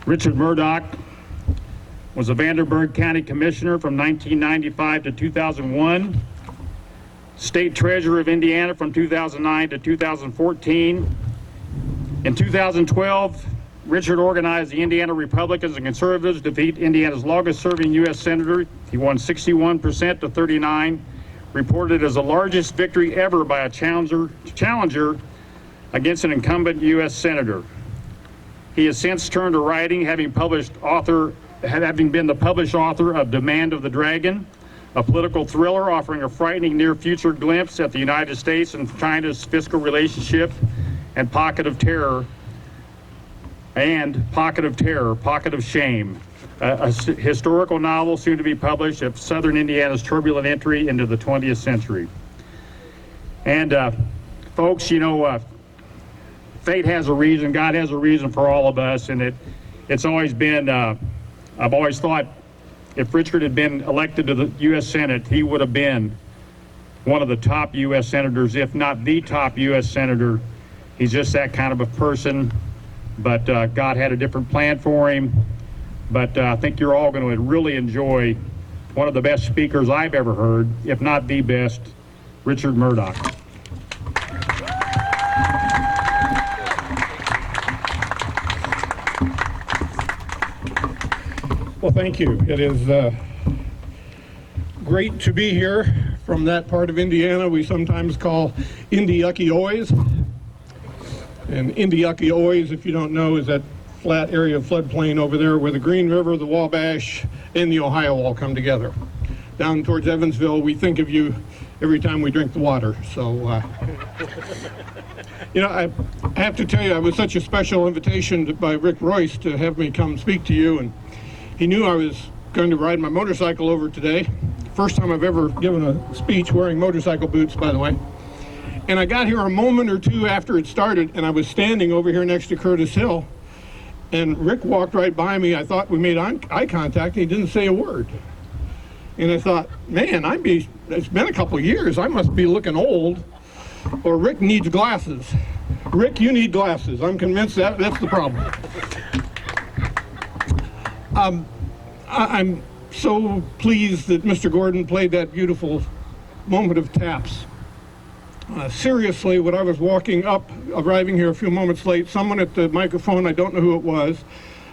Richard Mourdock was a Vanderburgh County Commissioner from 1995 to 2001, State Treasurer of Indiana from 2009 to 2014. In 2012, Richard organized the Indiana Republicans and Conservatives to defeat Indiana's longest-serving U.S. Senator. He won 61% to 39, reported as the largest victory ever by a challenger against an incumbent U.S. Senator. He has since turned to writing, having been the published author of Demand of the Dragon, a political thriller offering a frightening near-future glimpse at the United States and China's fiscal relationship, and Pocket of Shame, a historical novel soon to be published of Southern Indiana's turbulent entry into the 20th century. And folks, you know, fate has a reason, God has a reason for all of us, and it's always been, I've always thought if Richard had been elected to the U.S. Senate, he would have been one of the top U.S. senators, if not the top U.S. senator. He's just that kind of a person, but God had a different plan for him. But I think you're all going to really enjoy one of the best speakers I've ever heard, if not the best, Richard Mourdock. Well, thank you. It is great to be here from that part of Indiana we sometimes call Indy-Yucky-Oys. And Indy-Yucky-Oys, if you don't know, is that flat area of floodplain over there where the Green River, the Wabash, and the Ohio all come together. Down towards Evansville, we think of you every time we drink the water. So, you know, I have to tell you, it was such a special invitation by Rick Royce to have me come speak to you, and he knew I was going to ride my motorcycle over today. First time I've ever given a speech wearing motorcycle boots, by the way. And I got here a moment or two after it started, and I was standing over here next to Curtis Hill, and Rick walked right by me. I thought we made eye contact, and he didn't say a word. And I thought, man, it's been a couple of years. I must be looking old, or Rick needs glasses. Rick, you need glasses. I'm convinced that's the problem. I'm so pleased that Mr. Gordon played that beautiful moment of taps. Seriously, when I was walking up, arriving here a few moments late, someone at the microphone, I don't know who it was,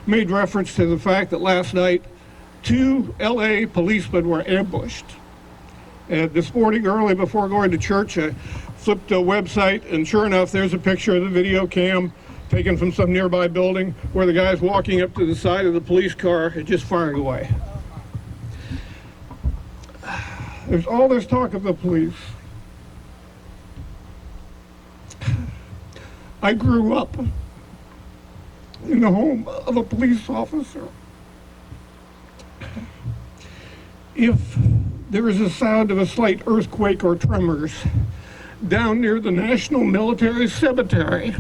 made reference to the fact that last night 2 LA policemen were ambushed. And this morning, early before going to church, I flipped a website, and sure enough, there's a picture of the video cam taken from some nearby building where the guy's walking up to the side of the police car and just firing away. There's all this talk of the police. I grew up in the home of a police officer. If there is a sound of a slight earthquake or tremors down near the National Military Cemetery,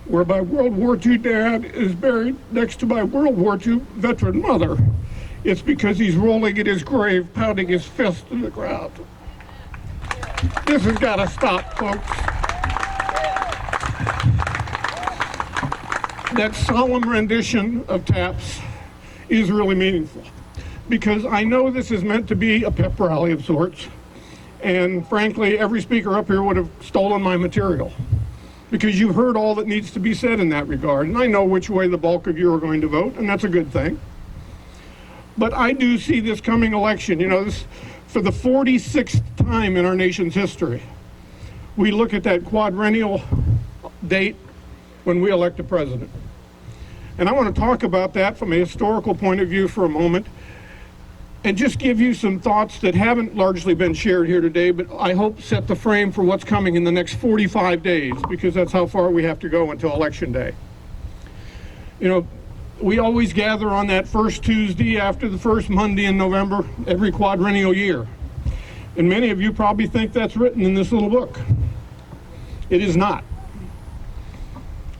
where my World War II dad is buried next to my World War II veteran mother, it's because he's rolling in his grave, pounding his fist to the ground. This has got to stop, folks. That solemn rendition of taps is really meaningful, because I know this is meant to be a pep rally of sorts, and frankly, every speaker up here would have stolen my material, because you've heard all that needs to be said in that regard, and I know which way the bulk of you are going to vote, and that's a good thing. But I do see this coming election, you know, this for the 46th time in our nation's history, we look at that quadrennial date when we elect a president. And I want to talk about that from a historical point of view for a moment, and just give you some thoughts that haven't largely been shared here today, but I hope set the frame for what's coming in the next 45 days, because that's how far we have to go until Election Day. You know, we always gather on that first Tuesday after the first Monday in November every quadrennial year. And many of you probably think that's written in this little book. It is not.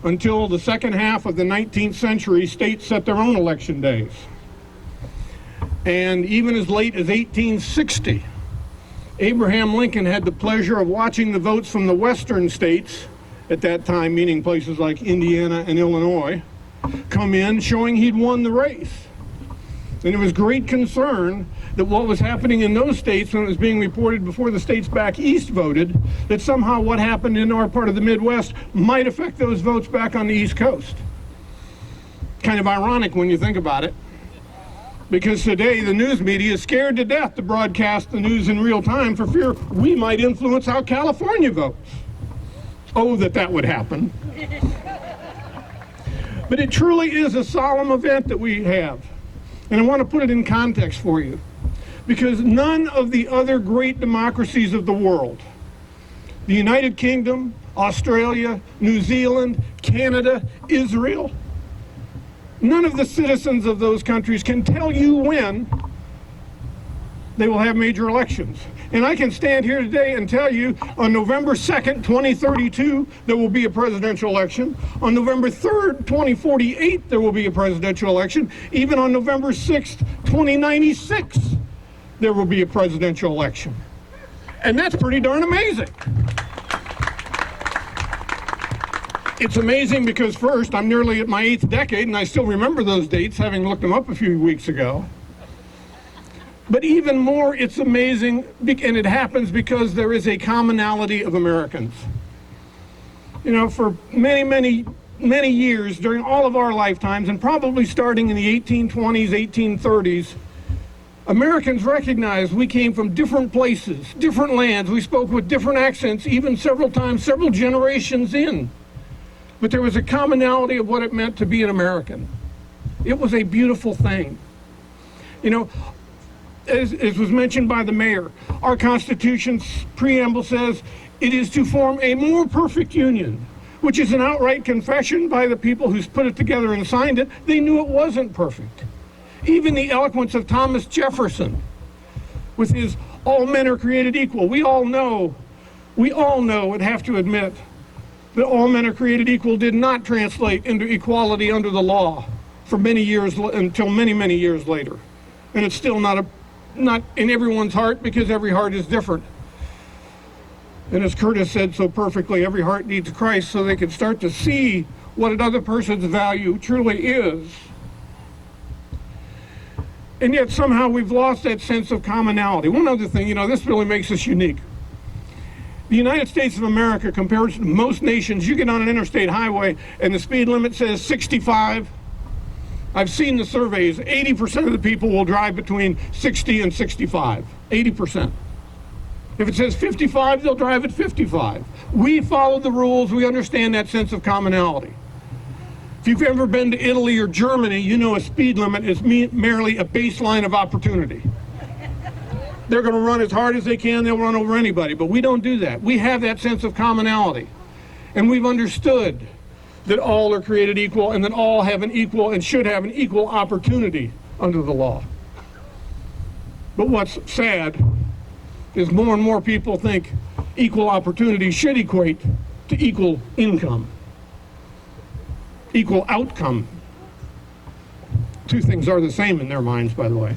Until the second half of the 19th century, states set their own election days. And even as late as 1860, Abraham Lincoln had the pleasure of watching the votes from the western states, at that time meaning places like Indiana and Illinois, come in showing he'd won the race. And there was great concern that what was happening in those states when it was being reported before the states back east voted, that somehow what happened in our part of the Midwest might affect those votes back on the East Coast. Kind of ironic when you think about it, because today the news media is scared to death to broadcast the news in real time for fear we might influence how California votes. Oh, that would happen. But it truly is a solemn event that we have. And I want to put it in context for you, because none of the other great democracies of the world, the United Kingdom, Australia, New Zealand, Canada, Israel, none of the citizens of those countries can tell you when they will have major elections. And I can stand here today and tell you on November 2nd, 2032, there will be a presidential election. On November 3rd, 2048, there will be a presidential election. Even on November 6th, 2096, there will be a presidential election. And that's pretty darn amazing. It's amazing because first, I'm nearly at my 8th decade and I still remember those dates, having looked them up a few weeks ago. But even more, it's amazing, and it happens because there is a commonality of Americans. You know, for many, many, many years, during all of our lifetimes, and probably starting in the 1820s, 1830s, Americans recognized we came from different places, different lands. We spoke with different accents, even several times, several generations in. But there was a commonality of what it meant to be an American. It was a beautiful thing. You know, as was mentioned by the mayor, our Constitution's preamble says it is to form a more perfect union, which is an outright confession by the people who put it together and signed it. They knew it wasn't perfect. Even the eloquence of Thomas Jefferson, with his all men are created equal. We all know and have to admit that all men are created equal did not translate into equality under the law for many years, until many, many years later. And it's still not in everyone's heart, because every heart is different. And as Curtis said so perfectly, every heart needs Christ so they can start to see what another person's value truly is. And yet somehow we've lost that sense of commonality. One other thing, you know, this really makes us unique. The United States of America, compared to most nations, you get on an interstate highway and the speed limit says 65. I've seen the surveys, 80% of the people will drive between 60 and 65, 80%. If it says 55, they'll drive at 55. We follow the rules, we understand that sense of commonality. If you've ever been to Italy or Germany, you know a speed limit is merely a baseline of opportunity. They're going to run as hard as they can, they'll run over anybody, but we don't do that. We have that sense of commonality, and we've understood that all are created equal and that all have an equal and should have an equal opportunity under the law. But what's sad is more and more people think equal opportunity should equate to equal income, equal outcome. Two things are the same in their minds, by the way.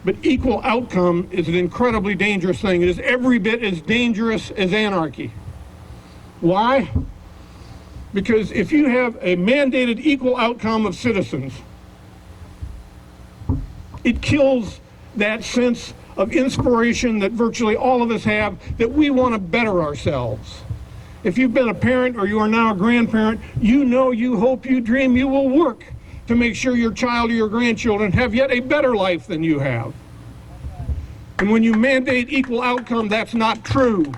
But equal outcome is an incredibly dangerous thing. It is every bit as dangerous as anarchy. Why? Because if you have a mandated equal outcome of citizens, it kills that sense of inspiration that virtually all of us have, that we want to better ourselves. If you've been a parent or you are now a grandparent, you know, you hope, you dream, you will work to make sure your child or your grandchildren have yet a better life than you have. And when you mandate equal outcome, that's not true.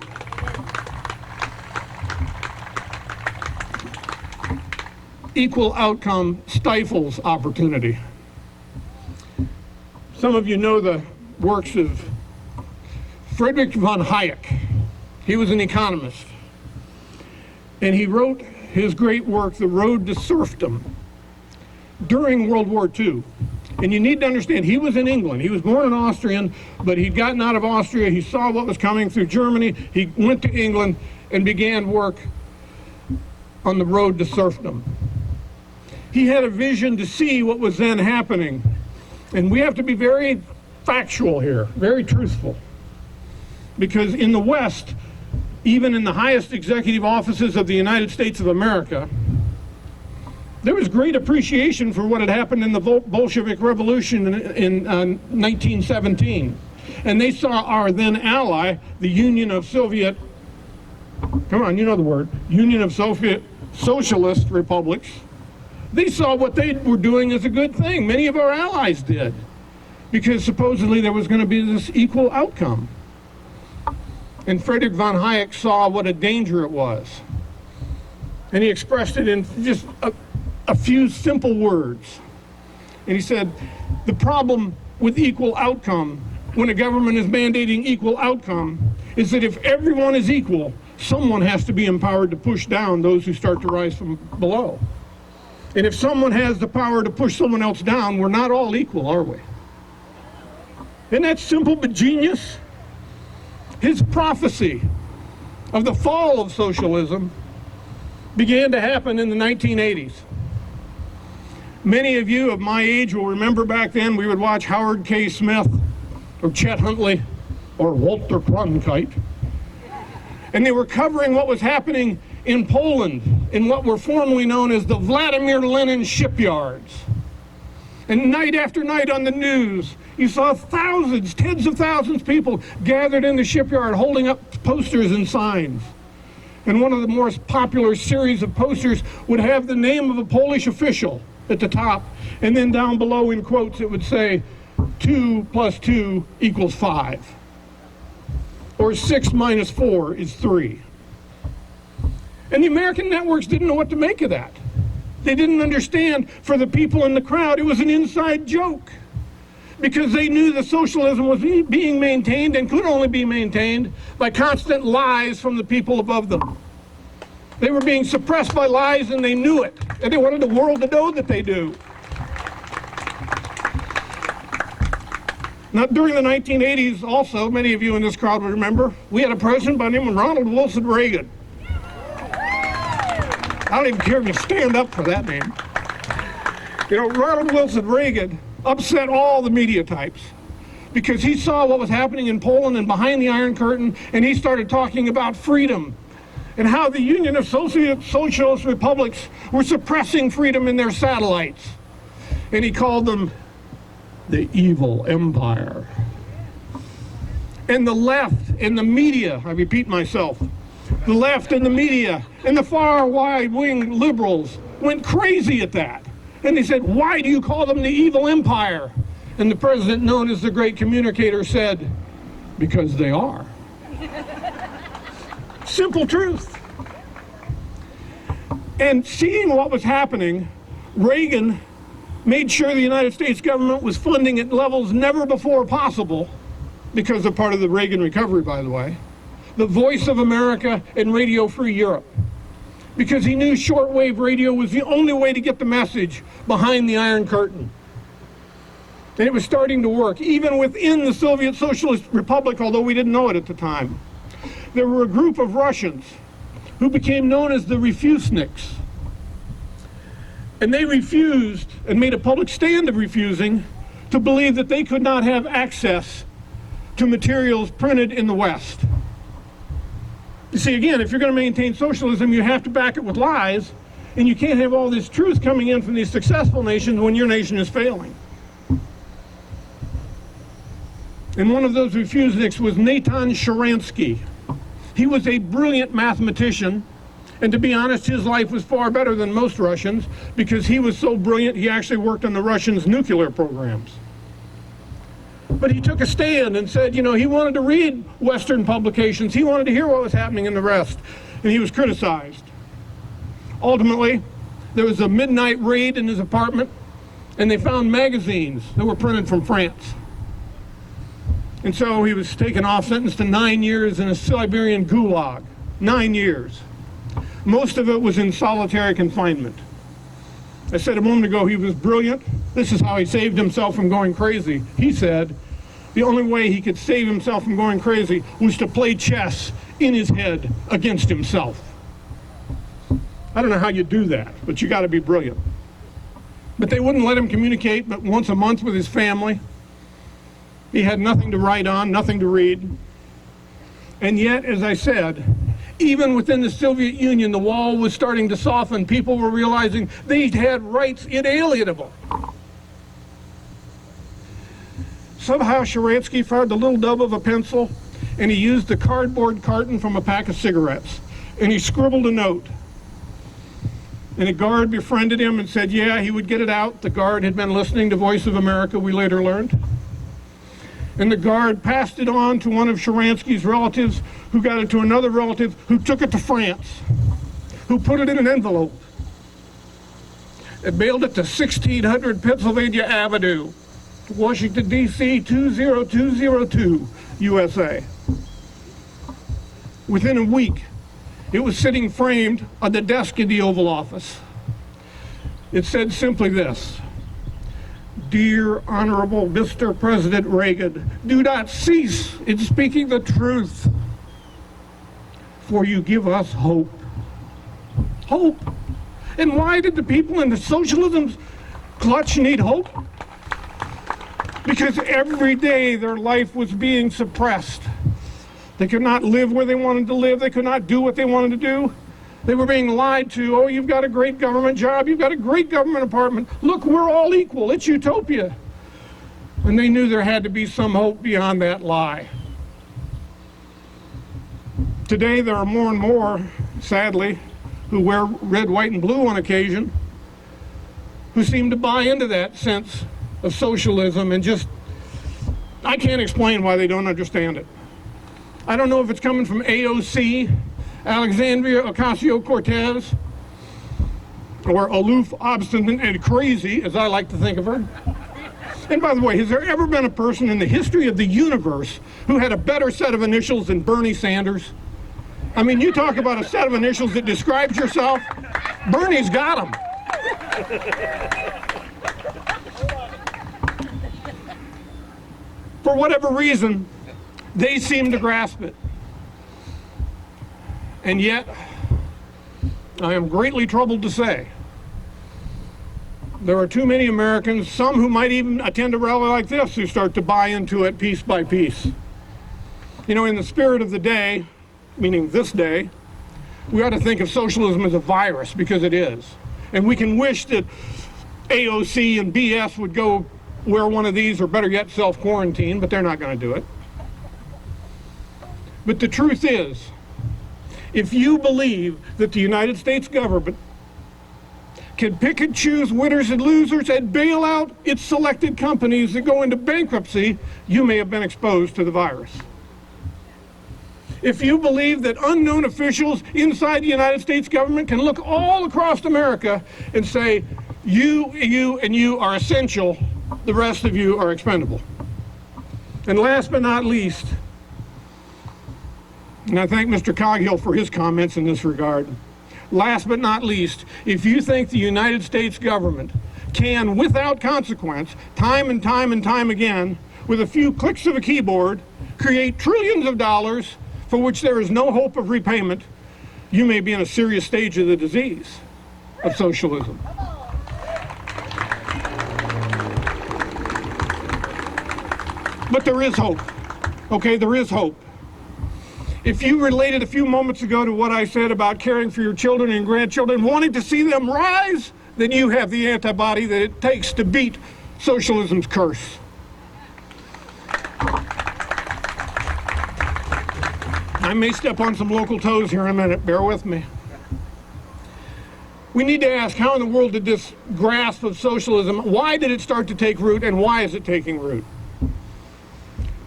Equal outcome stifles opportunity. Some of you know the works of Friedrich von Hayek. He was an economist, and he wrote his great work, The Road to Serfdom, during World War II. And you need to understand, he was in England. He was born an Austrian, but he'd gotten out of Austria. He saw what was coming through Germany. He went to England and began work on the road to serfdom. He had a vision to see what was then happening. And we have to be very factual here, very truthful. Because in the West, even in the highest executive offices of the United States of America, There was great appreciation for what had happened in the Bolshevik Revolution in 1917. And they saw our then ally, the Union of Soviet, come on, you know the word, Union of Soviet Socialist Republics. They saw what they were doing as a good thing. Many of our allies did, because supposedly there was going to be this equal outcome. And Friedrich von Hayek saw what a danger it was. And he expressed it in just a few simple words. And he said, the problem with equal outcome, when a government is mandating equal outcome, is that if everyone is equal, someone has to be empowered to push down those who start to rise from below. And if someone has the power to push someone else down, we're not all equal, are we? Isn't that simple but genius? His prophecy of the fall of socialism began to happen in the 1980s. Many of you of my age will remember back then we would watch Howard K. Smith or Chet Huntley or Walter Cronkite. And they were covering what was happening in Poland in what were formerly known as the Vladimir Lenin shipyards. And night after night on the news, you saw thousands, tens of thousands of people gathered in the shipyard holding up posters and signs. And one of the most popular series of posters would have the name of a Polish official at the top, and then down below in quotes it would say 2 + 2 = 5, or 6 - 4 is 3. And the American networks didn't know what to make of that. They didn't understand, for the people in the crowd, it was an inside joke, because they knew that socialism was being maintained and could only be maintained by constant lies from the people above them. They were being suppressed by lies, and they knew it, and they wanted the world to know that they do. Now, during the 1980s also, many of you in this crowd would remember, we had a president by the name of Ronald Wilson Reagan. I don't even care if you stand up for that name. You know, Ronald Wilson Reagan upset all the media types because he saw what was happening in Poland and behind the Iron Curtain, and he started talking about freedom and how the Union of Socialist Republics were suppressing freedom in their satellites. And he called them the evil empire. And the left and the media, I repeat myself, the left and the media and the far wide-wing liberals went crazy at that. And they said, why do you call them the evil empire? And the president, known as the great communicator, said, because they are. Simple truth. And seeing what was happening, Reagan made sure the United States government was funding at levels never before possible, because they're part of the Reagan recovery, by the way, the Voice of America and Radio Free Europe, because he knew shortwave radio was the only way to get the message behind the Iron Curtain. And it was starting to work, even within the Soviet Socialist Republic, although we didn't know it at the time. There were a group of Russians who became known as the Refuseniks. And they refused, and made a public stand of refusing, to believe that they could not have access to materials printed in the West. You see, again, if you're going to maintain socialism, you have to back it with lies, and you can't have all this truth coming in from these successful nations when your nation is failing. And one of those refuseniks was Natan Sharansky. He was a brilliant mathematician, and to be honest, his life was far better than most Russians, because he was so brilliant, he actually worked on the Russians' nuclear programs. But he took a stand and said, you know, he wanted to read Western publications. He wanted to hear what was happening in the West, and he was criticized. Ultimately, there was a midnight raid in his apartment, and they found magazines that were printed from France. And so he was taken off, sentenced to 9 years in a Siberian gulag. 9 years. Most of it was in solitary confinement. I said a moment ago he was brilliant. This is how he saved himself from going crazy. He said the only way he could save himself from going crazy was to play chess in his head against himself. I don't know how you do that, but you got to be brilliant. But they wouldn't let him communicate but once a month with his family. He had nothing to write on, nothing to read. And yet, as I said, Even within the Soviet Union, the wall was starting to soften. People were realizing they had rights inalienable. Somehow Sharansky found a little nub of a pencil, and he used the cardboard carton from a pack of cigarettes, and he scribbled a note. And a guard befriended him and said, yeah, he would get it out. The guard had been listening to Voice of America, we later learned. And the guard passed it on to one of Sharansky's relatives, who got it to another relative, who took it to France, who put it in an envelope and mailed it to 1600 Pennsylvania Avenue, Washington, D.C. 20202, USA. Within a week, it was sitting framed on the desk in the Oval Office. It said simply this: Dear Honorable Mr. President Reagan, do not cease in speaking the truth, for you give us hope. Hope. And why did the people in the socialism's clutch need hope? Because every day their life was being suppressed. They could not live where they wanted to live. They could not do what they wanted to do. They were being lied to. Oh, you've got a great government job. You've got a great government apartment. Look, we're all equal. It's utopia. And they knew there had to be some hope beyond that lie. Today, there are more and more, sadly, who wear red, white, and blue on occasion, who seem to buy into that sense of socialism and just, I can't explain why they don't understand it. I don't know if it's coming from AOC, Alexandria Ocasio-Cortez, or aloof, obstinate, and crazy, as I like to think of her. And by the way, has there ever been a person in the history of the universe who had a better set of initials than Bernie Sanders? I mean, you talk about a set of initials that describes yourself. Bernie's got them. For whatever reason, they seem to grasp it. And yet, I am greatly troubled to say, there are too many Americans, some who might even attend a rally like this, who start to buy into it piece by piece. You know, in the spirit of the day, meaning this day, we ought to think of socialism as a virus, because it is. And we can wish that AOC and BS would go wear one of these, or better yet, self-quarantine, but they're not going to do it. But the truth is, if you believe that the United States government can pick and choose winners and losers and bail out its selected companies that go into bankruptcy, you may have been exposed to the virus. If you believe that unknown officials inside the United States government can look all across America and say, you, and you are essential, the rest of you are expendable. And last but not least, and I thank Mr. Coghill for his comments in this regard. Last but not least, if you think the United States government can, without consequence, time and time and time again, with a few clicks of a keyboard, create trillions of dollars for which there is no hope of repayment, you may be in a serious stage of the disease of socialism. But there is hope. Okay, there is hope. If you related a few moments ago to what I said about caring for your children and grandchildren, wanting to see them rise, then you have the antibody that it takes to beat socialism's curse. I may step on some local toes here in a minute, bear with me. We need to ask, how in the world did this grasp of socialism, why did it start to take root, and why is it taking root?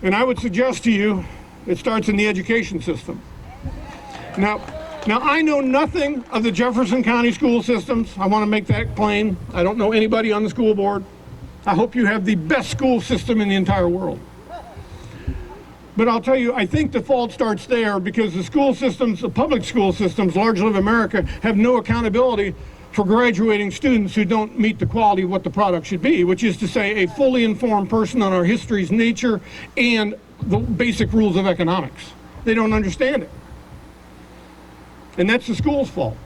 And I would suggest to you, it starts in the education system. Now I know nothing of the Jefferson County school systems. I want to make that plain. I don't know anybody on the school board. I hope you have the best school system in the entire world. But I'll tell you, I think the fault starts there, because the school systems, the public school systems, largely of America, have no accountability for graduating students who don't meet the quality of what the product should be, which is to say a fully informed person on our history's nature and the basic rules of economics. They don't understand it. And that's the school's fault.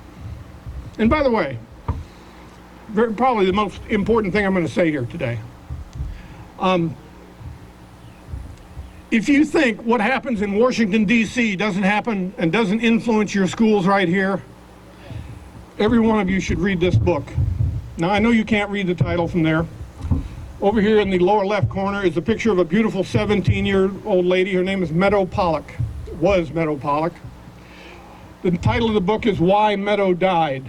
And by the way, probably the most important thing I'm going to say here today. If you think what happens in Washington, D.C. doesn't happen and doesn't influence your schools right here, every one of you should read this book. Now, I know you can't read the title from there. Over here in the lower left corner is a picture of a beautiful 17-year-old lady. Her name is Meadow Pollack. Was Meadow Pollack. The title of the book is Why Meadow Died.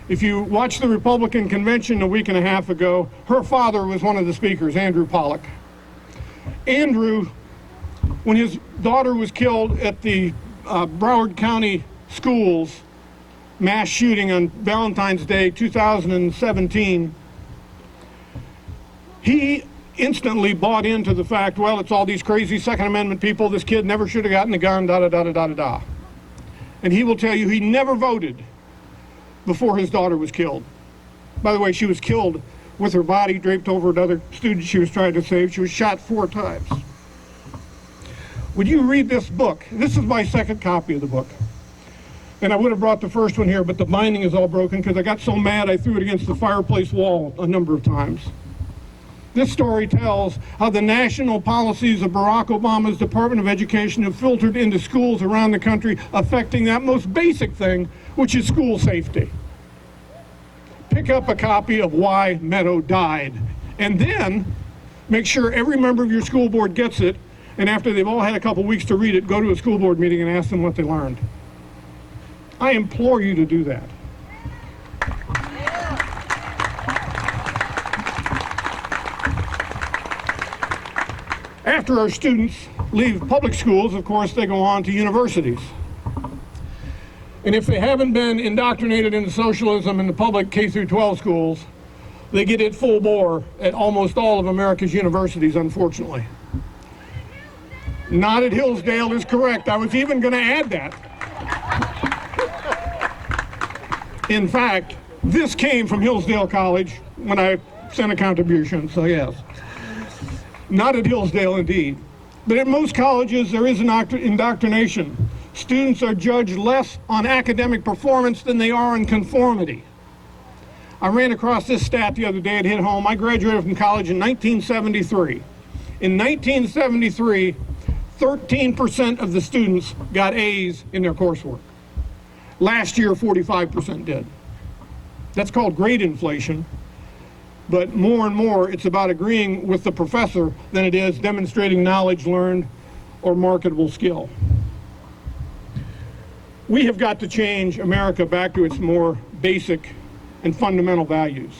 If you watched the Republican convention a week and a half ago, her father was one of the speakers, Andrew Pollack. Andrew, when his daughter was killed at the Broward County schools mass shooting on Valentine's Day 2017, he instantly bought into the fact, well, it's all these crazy Second Amendment people, this kid never should have gotten a gun, da-da-da-da-da-da. And he will tell you he never voted before his daughter was killed. By the way, she was killed with her body draped over another student she was trying to save. She was shot 4 times. Would you read this book? This is my second copy of the book. And I would have brought the first one here, but the binding is all broken because I got so mad I threw it against the fireplace wall a number of times. This story tells how the national policies of Barack Obama's Department of Education have filtered into schools around the country, affecting that most basic thing, which is school safety. Pick up a copy of Why Meadow Died, and then make sure every member of your school board gets it, and after they've all had a couple weeks to read it, go to a school board meeting and ask them what they learned. I implore you to do that. After our students leave public schools, of course, they go on to universities. And if they haven't been indoctrinated into socialism in the public K through 12 schools, they get it full bore at almost all of America's universities, unfortunately. Not at Hillsdale is correct. I was even going to add that. In fact, this came from Hillsdale College when I sent a contribution, so yes. Not at Hillsdale, indeed. But at most colleges, there is an indoctrination. Students are judged less on academic performance than they are on conformity. I ran across this stat the other day. It hit home. I graduated from college in 1973. In 1973, 13% of the students got A's in their coursework. Last year, 45% did. That's called grade inflation. But more and more, it's about agreeing with the professor than it is demonstrating knowledge learned or marketable skill. We have got to change America back to its more basic and fundamental values.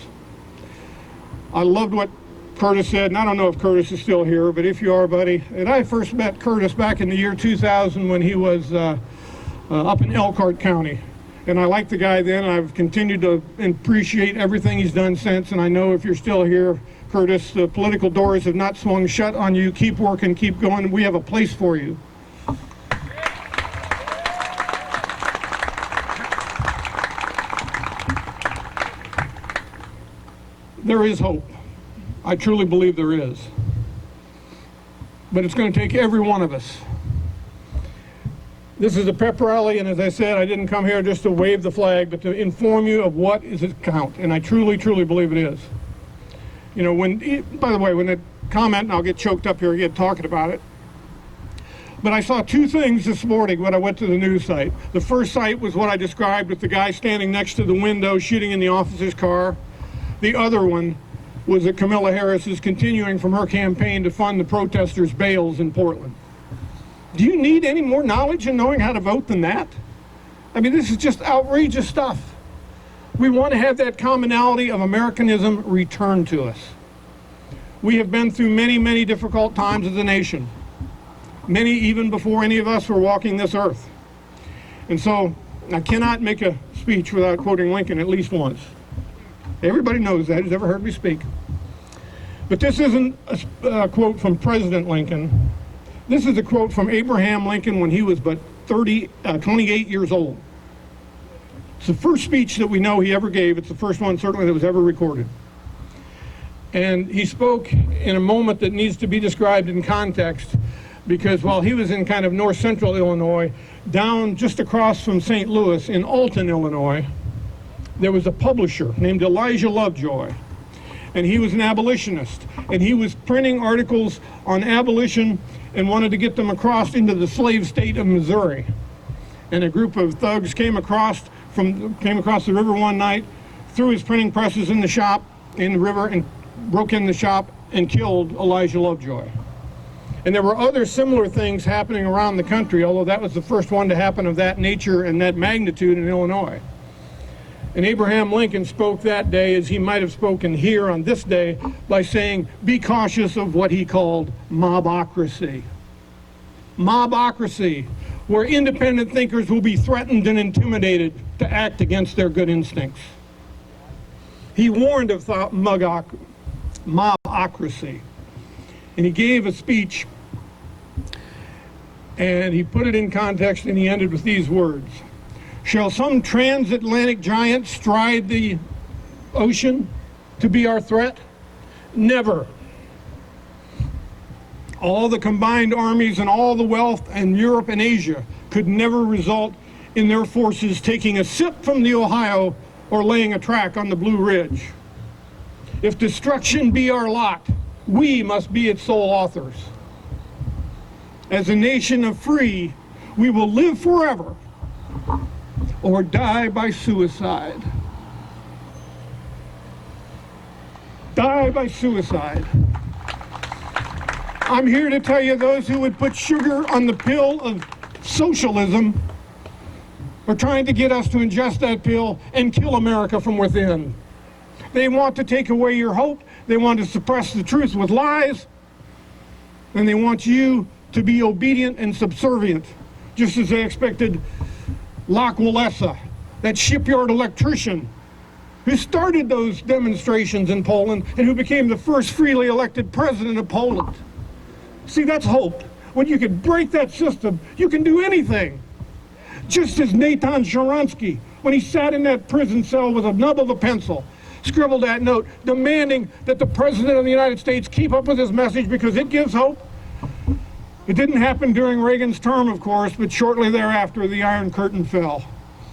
I loved what Curtis said, and I don't know if Curtis is still here, but if you are, buddy, and I first met Curtis back in the year 2000 when he was up in Elkhart County. And I liked the guy then, and I've continued to appreciate everything he's done since. And I know if you're still here, Curtis, the political doors have not swung shut on you. Keep working, keep going. We have a place for you. There is hope. I truly believe there is. But it's going to take every one of us. This is a pep rally, and as I said, I didn't come here just to wave the flag, but to inform you of what is at count, and I truly, truly believe it is. You know, by the way, when that comment, and I'll get choked up here again talking about it, but I saw 2 things this morning when I went to the news site. The first site was what I described with the guy standing next to the window shooting in the officer's car. The other one was that Kamala Harris is continuing from her campaign to fund the protesters' bails in Portland. Do you need any more knowledge in knowing how to vote than that? I mean, this is just outrageous stuff. We want to have that commonality of Americanism returned to us. We have been through many, many difficult times as a nation. Many even before any of us were walking this earth. And so I cannot make a speech without quoting Lincoln at least once. Everybody knows that, who's ever heard me speak. But this isn't a quote from President Lincoln. This is a quote from Abraham Lincoln when he was but 28 years old. It's the first speech that we know he ever gave. It's the first one certainly that was ever recorded. And he spoke in a moment that needs to be described in context, because while he was in kind of north central Illinois, down just across from St. Louis in Alton, Illinois, there was a publisher named Elijah Lovejoy. and he was an abolitionist, and he was printing articles on abolition and wanted to get them across into the slave state of Missouri. And a group of thugs came across the river one night, threw his printing presses in the river, and broke in the shop and killed Elijah Lovejoy. And there were other similar things happening around the country, although that was the first one to happen of that nature and that magnitude in Illinois. And Abraham Lincoln spoke that day, as he might have spoken here on this day, by saying, be cautious of what he called mobocracy. Mobocracy, where independent thinkers will be threatened and intimidated to act against their good instincts. He warned of mobocracy. And he gave a speech, and he put it in context, and he ended with these words. Shall some transatlantic giant stride the ocean to be our threat? Never. All the combined armies and all the wealth in Europe and Asia could never result in their forces taking a sip from the Ohio or laying a track on the Blue Ridge. If destruction be our lot, we must be its sole authors. As a nation of free, we will live forever or die by suicide. Die by suicide. I'm here to tell you those who would put sugar on the pill of socialism are trying to get us to ingest that pill and kill America from within. They want to take away your hope. They want to suppress the truth with lies. And they want you to be obedient and subservient, just as they expected Lech Walesa, that shipyard electrician who started those demonstrations in Poland and who became the first freely elected president of Poland. See, that's hope. When you can break that system, you can do anything. Just as Nathan Sharansky, when he sat in that prison cell with a nub of a pencil, scribbled that note demanding that the President of the United States keep up with his message because it gives hope. It didn't happen during Reagan's term, of course, but shortly thereafter, the Iron Curtain fell.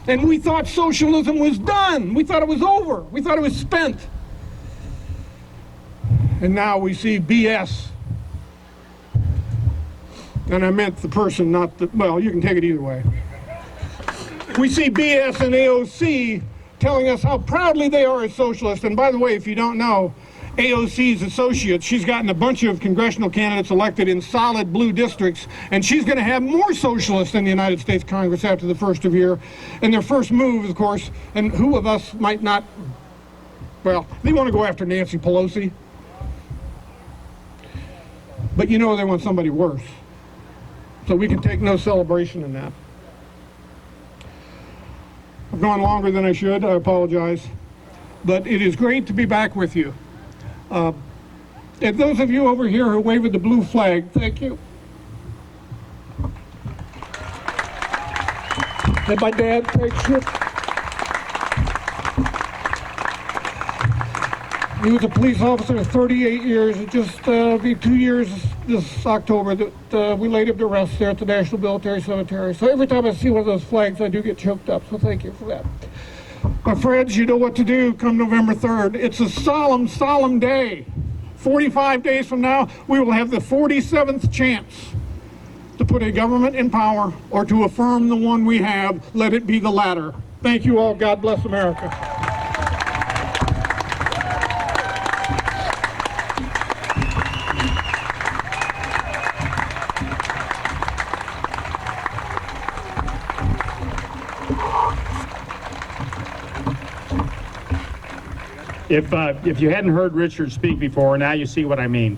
And we thought socialism was done. We thought it was over. We thought it was spent. And now we see BS. And I meant the person, not the, well, you can take it either way. We see BS and AOC telling us how proudly they are as socialists. And by the way, if you don't know, AOC's associates, she's gotten a bunch of congressional candidates elected in solid blue districts, and she's going to have more socialists in the United States Congress after the first of year. And their first move, of course, and who of us might not, well, they want to go after Nancy Pelosi. But you know they want somebody worse. So we can take no celebration in that. I've gone longer than I should, I apologize. But it is great to be back with you. And those of you over here who waved the blue flag, thank you. And my dad, thanks you. He was a police officer 38 years. It just be 2 years this October that we laid him to rest there at the National Military Cemetery. So every time I see one of those flags, I do get choked up. So thank you for that. My friends, you know what to do come November 3rd. It's a solemn, solemn day. 45 days from now, we will have the 47th chance to put a government in power or to affirm the one we have. Let it be the latter. Thank you all. God bless America. If you hadn't heard Richard speak before, now you see what I mean.